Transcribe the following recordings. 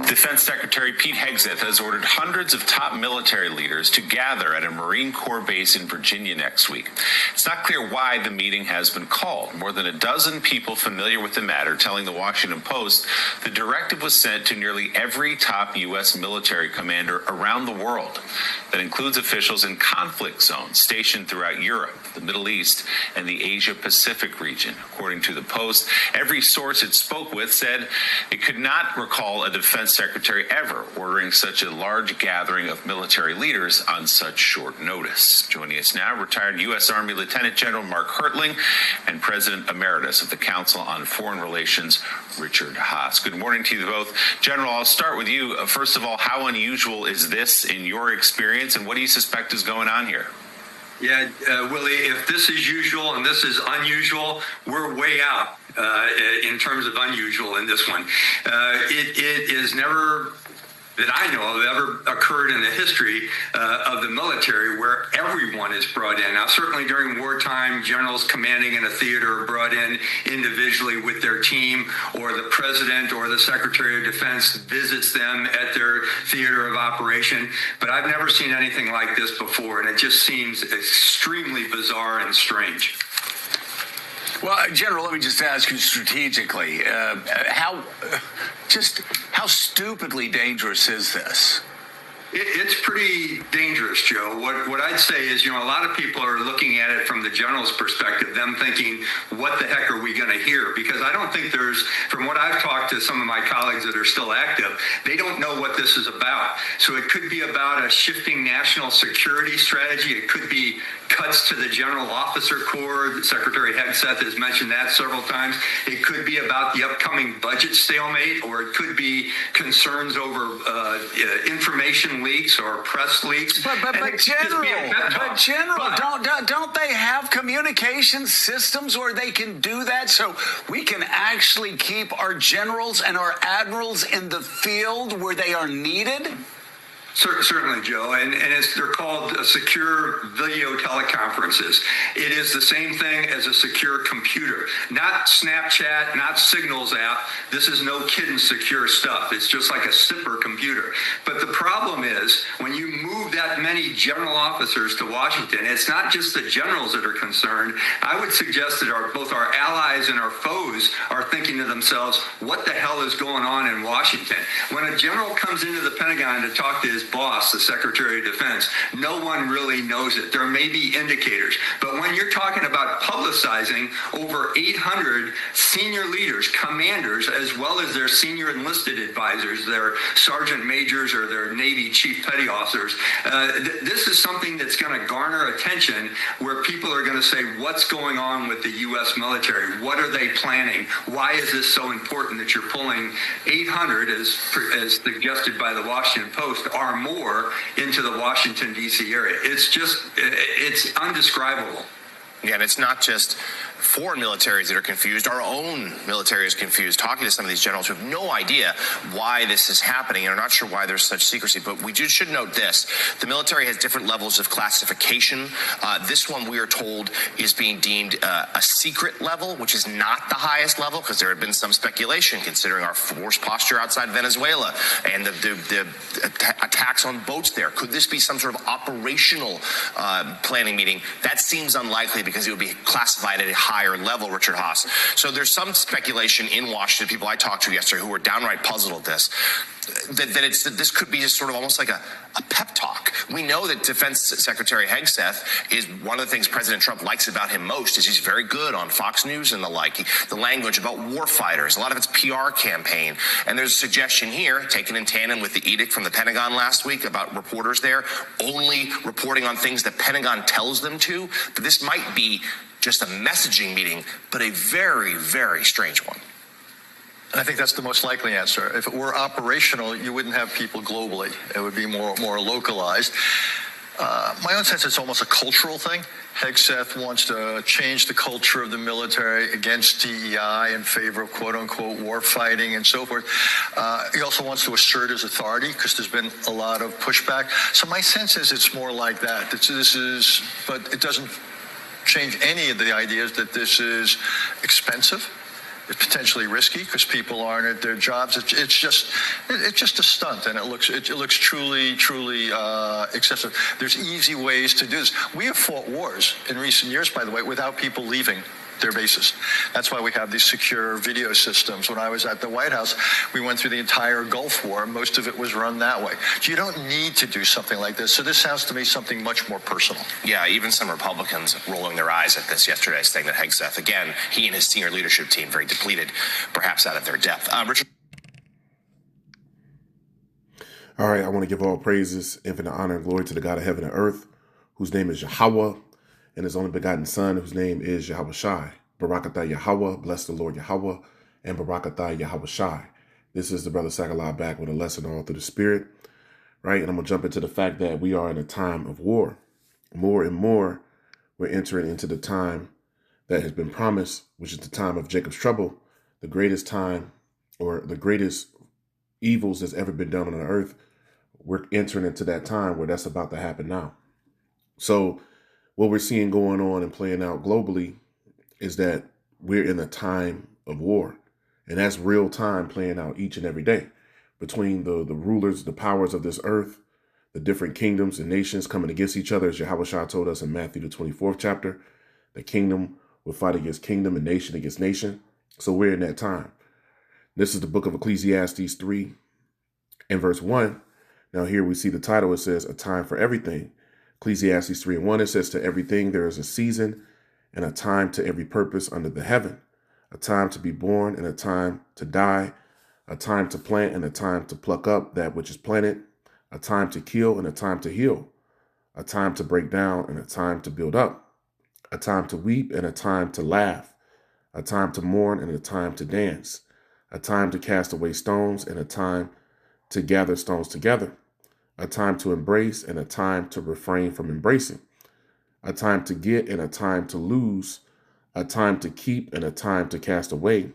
Defense Secretary Pete Hegseth has ordered hundreds of top military leaders to gather at a Marine Corps base in Virginia next week. It's not clear why the meeting has been called. More than a dozen people familiar with the matter telling the Washington Post the directive was sent to nearly every top U.S. military commander around the world. That includes officials in conflict zones stationed throughout Europe, the Middle East, and the Asia-Pacific region. According to the Post, every source it spoke with said it could not recall a defense secretary ever ordering such a large gathering of military leaders on such short notice. Joining us now, retired U.S. Army Lieutenant General Mark Hertling and President Emeritus of the Council on Foreign Relations, Richard Haass. Good morning to you both. General, I'll start with you. First of all, how unusual is this in your experience, and what do you suspect is going on here? Yeah, Willie, if this is usual and this is unusual, we're way out in terms of unusual in this one. It is never, that I know of, ever occurred in the history of the military where everyone is brought in. Now, certainly during wartime, generals commanding in a theater are brought in individually with their team, or the president or the Secretary of Defense visits them at their theater of operation. But I've never seen anything like this before, and it just seems extremely bizarre and strange. Well, General, let me just ask you strategically, how stupidly dangerous is this? It's pretty dangerous, Joe. What I'd say is, a lot of people are looking at it from the general's perspective, them thinking, what the heck are we going to hear? Because I don't think from what I've talked to some of my colleagues that are still active, they don't know what this is about. So it could be about a shifting national security strategy. It could be cuts to the General Officer Corps. Secretary Hegseth has mentioned that several times. It could be about the upcoming budget stalemate, or it could be concerns over information leaks or press leaks. But General, don't they have communication systems where they can do that so we can actually keep our generals and our admirals in the field where they are needed? Certainly, Joe, and they're called secure video teleconferences. It is the same thing as a secure computer, not Snapchat, not Signals app. This is no kidding secure stuff. It's just like a SIPR computer. But the problem is, when you move that many general officers to Washington, it's not just the generals that are concerned. I would suggest that both our allies and our foes are thinking to themselves, what the hell is going on in Washington? When a general comes into the Pentagon to talk to his boss, the Secretary of Defense, no one really knows it. There may be indicators, but when you're talking about publicizing over 800 senior leaders, commanders, as well as their senior enlisted advisors, their sergeant majors or their Navy chief petty officers, this is something that's going to garner attention, where people are going to say, what's going on with the U.S. military? What are they planning? Why is this so important that you're pulling 800, as suggested by the Washington Post, or more into the Washington, D.C. area? It's undescribable. Yeah, and it's not just foreign militaries that are confused. Our own military is confused. Talking to some of these generals who have no idea why this is happening and are not sure why there's such secrecy. But we should note this. The military has different levels of classification. This one, we are told, is being deemed a secret level, which is not the highest level, because there had been some speculation considering our force posture outside Venezuela and the attacks on boats there. Could this be some sort of operational planning meeting? That seems unlikely, because it would be classified at a higher level, Richard Haass. So there's some speculation in Washington, people I talked to yesterday who were downright puzzled at this, that this could be just sort of almost like a pep talk. We know that Defense Secretary Hegseth is one of the things President Trump likes about him most is he's very good on Fox News and the like. The language about war fighters, a lot of it's PR campaign. And there's a suggestion here, taken in tandem with the edict from the Pentagon last week about reporters there only reporting on things the Pentagon tells them to, that this might be just a messaging meeting, but a very, very strange one. I think that's the most likely answer. If it were operational, you wouldn't have people globally. It would be more localized. My own sense, it's almost a cultural thing. Hegseth wants to change the culture of the military against DEI in favor of quote-unquote war fighting and so forth. He also wants to assert his authority because there's been a lot of pushback. So my sense is it's more like that. But it doesn't change any of the ideas that this is expensive. potentially risky because people aren't at their jobs. It's just a stunt, and it looks truly excessive. There's easy ways to do this. We have fought wars in recent years, by the way, without people leaving their bases. That's why we have these secure video systems. When I was at the White House, we went through the entire Gulf War. Most of it was run that way. You don't need to do something like this. So this sounds to me something much more personal. Yeah, even some Republicans rolling their eyes at this yesterday, saying that Hegseth, again, he and his senior leadership team, very depleted, perhaps out of their depth. Richard. All right, I want to give all praises, infinite honor, and glory to the God of heaven and earth, whose name is Yahweh, and his only begotten Son, whose name is Yahweh Shai. Barakatah Yahweh, bless the Lord Yahweh, and Barakatah Yahweh Shai. This is the Brother Sakallah back with a lesson all through the Spirit, right? And I'm going to jump into the fact that we are in a time of war. More and more, we're entering into the time that has been promised, which is the time of Jacob's trouble, the greatest time or the greatest evils that's ever been done on the earth. We're entering into that time where that's about to happen now. So what we're seeing going on and playing out globally is that we're in a time of war. And that's real time playing out each and every day between the rulers, the powers of this earth, the different kingdoms and nations coming against each other. As Yahweh Shah told us in Matthew, the 24th chapter, the kingdom will fight against kingdom and nation against nation. So we're in that time. This is the book of Ecclesiastes 3 and verse 1. Now here we see the title. It says, A Time for Everything. Ecclesiastes 3 and 1, it says, to everything there is a season and a time to every purpose under the heaven, a time to be born and a time to die, a time to plant and a time to pluck up that which is planted, a time to kill and a time to heal, a time to break down and a time to build up, a time to weep and a time to laugh, a time to mourn and a time to dance, a time to cast away stones and a time to gather stones together, a time to embrace and a time to refrain from embracing, a time to get and a time to lose, a time to keep and a time to cast away,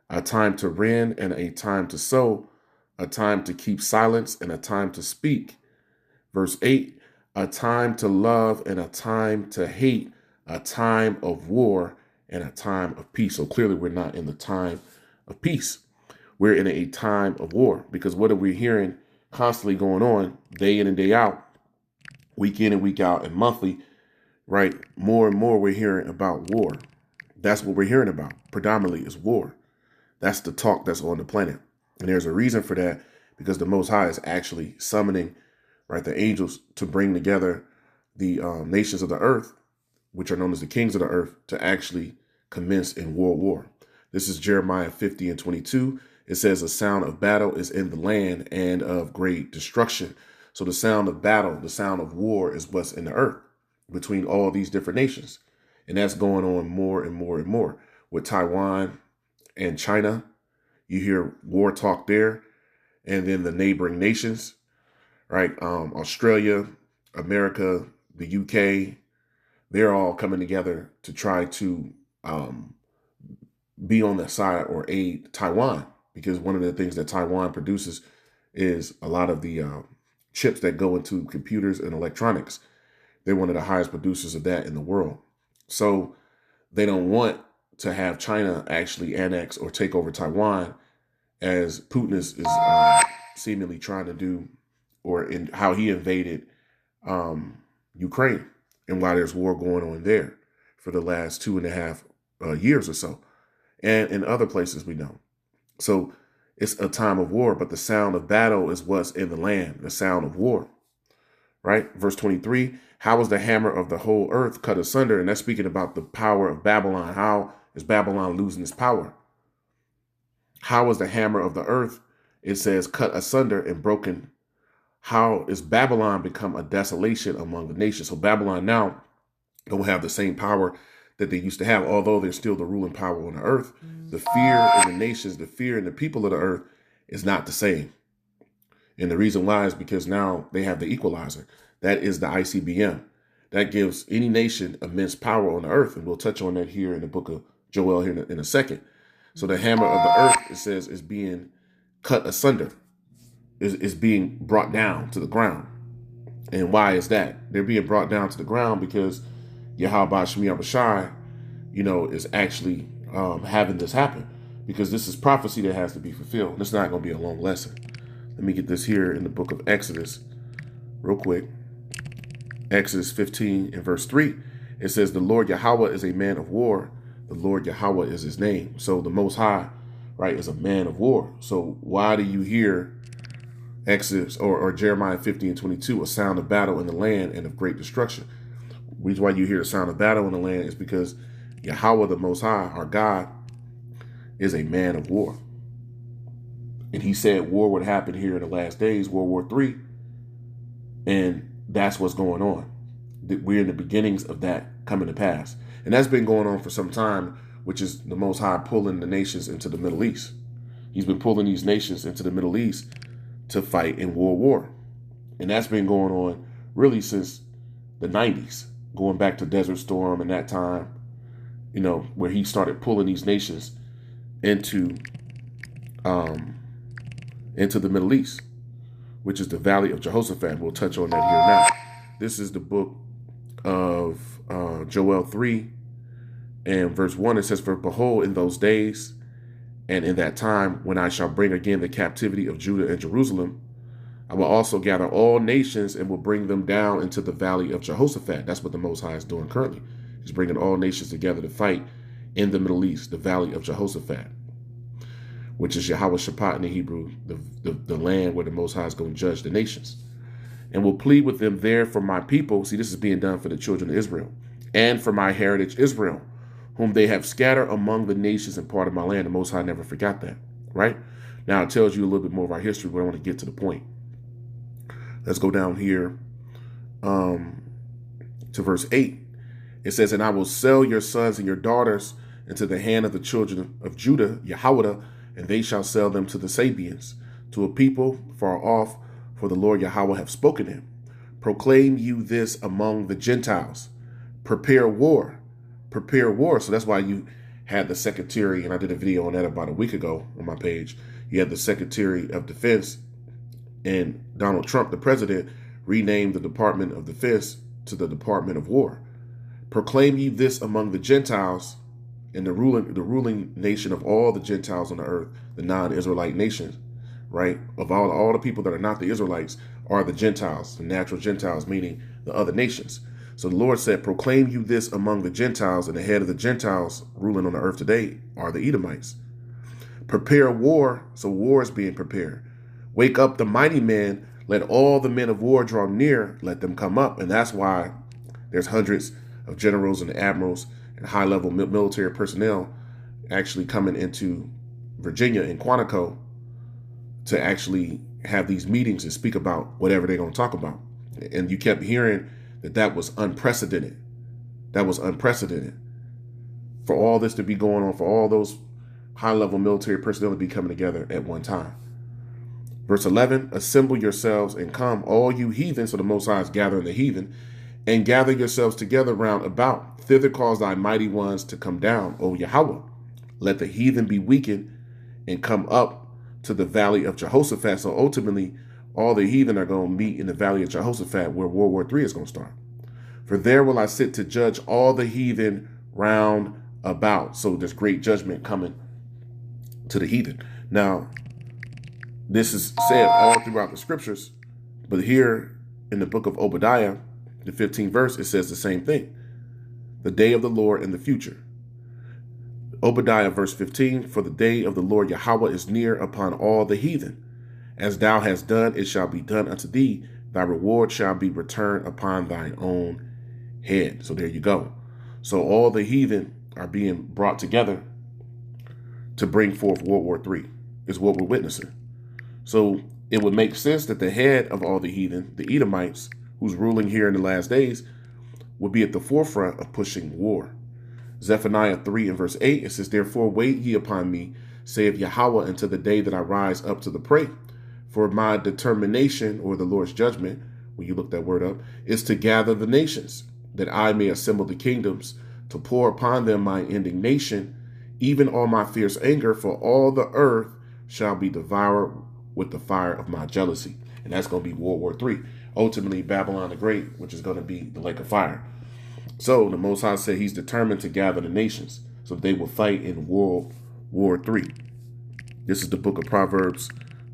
a time to rend and a time to sow, a time to keep silence and a time to speak. Verse 8, a time to love and a time to hate, a time of war and a time of peace. So clearly we're not in the time of peace. We're in a time of war, because what are we hearing constantly going on day in and day out, week in and week out, and monthly, right? More and more we're hearing about war. That's what we're hearing about predominantly is war. That's the talk that's on the planet. And there's a reason for that, because the Most High is actually summoning, right, the angels to bring together the nations of the earth, which are known as the kings of the earth, to actually commence in world war. This is Jeremiah 50 and 22. It says, a sound of battle is in the land and of great destruction. So the sound of battle, the sound of war is what's in the earth between all these different nations. And that's going on more and more and more. With Taiwan and China, you hear war talk there. And then the neighboring nations, right? Australia, America, the UK, they're all coming together to try to be on the side or aid Taiwan. Because one of the things that Taiwan produces is a lot of the chips that go into computers and electronics. They're one of the highest producers of that in the world. So they don't want to have China actually annex or take over Taiwan, as Putin is seemingly trying to do, or in how he invaded Ukraine, and why there's war going on there for the last 2.5 years or so, and in other places we know. So it's a time of war, but the sound of battle is what's in the land, the sound of war, right? Verse 23, how is the hammer of the whole earth cut asunder? And that's speaking about the power of Babylon. How is Babylon losing its power? How is the hammer of the earth, it says, cut asunder and broken? How is Babylon become a desolation among the nations? So Babylon now don't have the same power that they used to have, although they're still the ruling power on the earth. The fear in the nations, the fear in the people of the earth is not the same. And the reason why is because now they have the equalizer. That is the ICBM. That gives any nation immense power on the earth. And we'll touch on that here in the book of Joel here in a second. So the hammer of the earth, it says, is being cut asunder, is being brought down to the ground. And why is that? They're being brought down to the ground because Yahweh Shai, is actually having this happen, because this is prophecy that has to be fulfilled. It's not going to be a long lesson. Let me get this here in the book of Exodus real quick. Exodus 15 and verse 3. It says, the Lord Yahweh is a man of war. The Lord Yahweh is his name. So the Most High, right, is a man of war. So why do you hear Exodus or Jeremiah 50 and 22, a sound of battle in the land and of great destruction? The reason why you hear the sound of battle in the land is because Yahweh, the Most High, our God, is a man of war. And he said war would happen here in the last days, World War III. And that's what's going on. We're in the beginnings of that coming to pass. And that's been going on for some time, which is the Most High pulling the nations into the Middle East. He's been pulling these nations into the Middle East to fight in World War. And that's been going on really since the 90s, going back to Desert Storm and that time, you know, where he started pulling these nations into the Middle East, which is the Valley of Jehoshaphat. We'll touch on that here now. This is the book of Joel 3 and verse 1. It says, for behold, in those days and in that time, when I shall bring again the captivity of Judah and Jerusalem, I will also gather all nations and will bring them down into the Valley of Jehoshaphat. That's what the Most High is doing currently. He's bringing all nations together to fight in the Middle East, the Valley of Jehoshaphat, which is Yahweh Shaphat in the Hebrew, the land where the Most High is going to judge the nations. And will plead with them there for my people. See, this is being done for the children of Israel. And for my heritage Israel, whom they have scattered among the nations and part of my land. The Most High never forgot that, right? Now it tells you a little bit more of our history, but I want to get to the point. Let's go down here to verse 8. It says, and I will sell your sons and your daughters into the hand of the children of Judah, Yahweh, and they shall sell them to the Sabians, to a people far off, for the Lord Yahweh have spoken him. Proclaim you this among the Gentiles. Prepare war. Prepare war. So that's why you had the Secretary, and I did a video on that about a week ago on my page. You had the Secretary of Defense and Donald Trump, the president, renamed the Department of Defense to the Department of War. Proclaim ye this among the Gentiles, and the ruling nation of all the Gentiles on the earth, the non-Israelite nations, right? Of all the people that are not the Israelites are the Gentiles, the natural Gentiles, meaning the other nations. So the Lord said, proclaim you this among the Gentiles, and the head of the Gentiles ruling on the earth today are the Edomites. Prepare war, so war is being prepared. Wake up the mighty men, let all the men of war draw near, let them come up. And that's why there's hundreds of generals and admirals and high-level military personnel actually coming into Virginia in Quantico to actually have these meetings and speak about whatever they're going to talk about. And you kept hearing that was unprecedented. That was unprecedented. For all this to be going on, for all those high-level military personnel to be coming together at one time. Verse 11, assemble yourselves and come, all you heathen. So the Most High is gathering the heathen, and gather yourselves together round about. Thither cause thy mighty ones to come down, O Yahweh. Let the heathen be weakened and come up to the Valley of Jehoshaphat. So ultimately, all the heathen are going to meet in the Valley of Jehoshaphat, where World War III is going to start. For there will I sit to judge all the heathen round about. So there's great judgment coming to the heathen. Now, this is said all throughout the scriptures, but here in the book of Obadiah, the 15th verse, it says the same thing. The day of the Lord in the future. Obadiah verse 15, for the day of the Lord Yahweh is near upon all the heathen. As thou hast done, it shall be done unto thee. Thy reward shall be returned upon thine own head. So there you go. So all the heathen are being brought together to bring forth World War III is what we're witnessing. So it would make sense that the head of all the heathen, the Edomites, who's ruling here in the last days, would be at the forefront of pushing war. Zephaniah 3 and verse 8, it says, therefore wait ye upon me, saith Yahweh, until the day that I rise up to the prey. For my determination, or the Lord's judgment, when you look that word up, is to gather the nations, that I may assemble the kingdoms, to pour upon them my indignation, even all my fierce anger, for all the earth shall be devoured with the fire of my jealousy. And that's going to be World War III. Ultimately, Babylon the Great, which is going to be the lake of fire. So the Most High said he's determined to gather the nations. so that they will fight in World War III. This is the book of Proverbs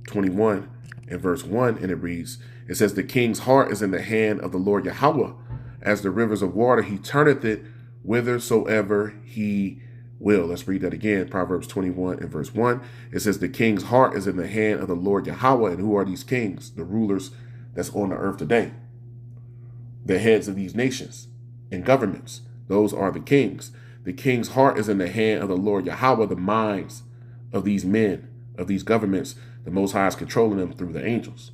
21 and verse 1, and it reads, it says, the king's heart is in the hand of the Lord Yahweh. As the rivers of water, he turneth it whithersoever he will. Let's read that again. Proverbs 21 and verse 1. It says, the king's heart is in the hand of the Lord Yahweh. And who are these kings? The rulers that's on the earth today. The heads of these nations and governments. Those are the kings. The king's heart is in the hand of the Lord Yahweh. The minds of these men, of these governments, the Most High is controlling them through the angels.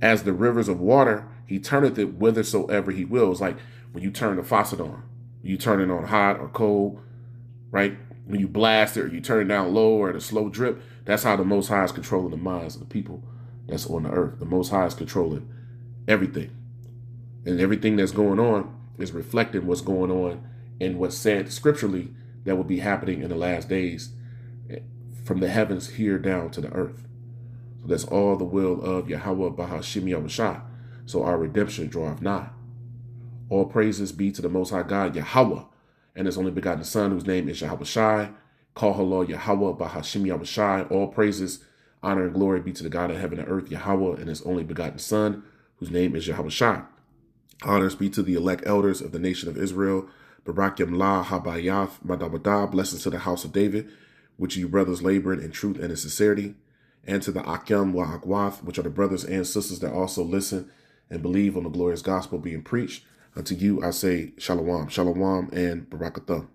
As the rivers of water, he turneth it whithersoever he will. It's like when you turn the faucet on. You turn it on hot or cold, right? When you blast it or you turn it down low or at a slow drip, that's how the Most High is controlling the minds of the people that's on the earth. The Most High is controlling everything. And everything that's going on is reflecting what's going on and what's said scripturally that will be happening in the last days from the heavens here down to the earth. So that's all the will of Yahweh Bahashim Yahushua. So our redemption draweth nigh. All praises be to the Most High God, Yahweh, and his only begotten Son, whose name is Yahushua. Call her Lord Yahweh Bahashim Yahushua. All praises, honor, and glory be to the God of heaven and earth, Yahweh, and his only begotten Son, whose name is Yahushua. Honors be to the elect elders of the nation of Israel. Barakim La Habayath Madabada. Blessings to the house of David, which you brothers laboring in truth and in sincerity. And to the Akim Wa Agwath, which are the brothers and sisters that also listen and believe on the glorious gospel being preached. Unto you I say Shalom, Shalom, and Barakatah.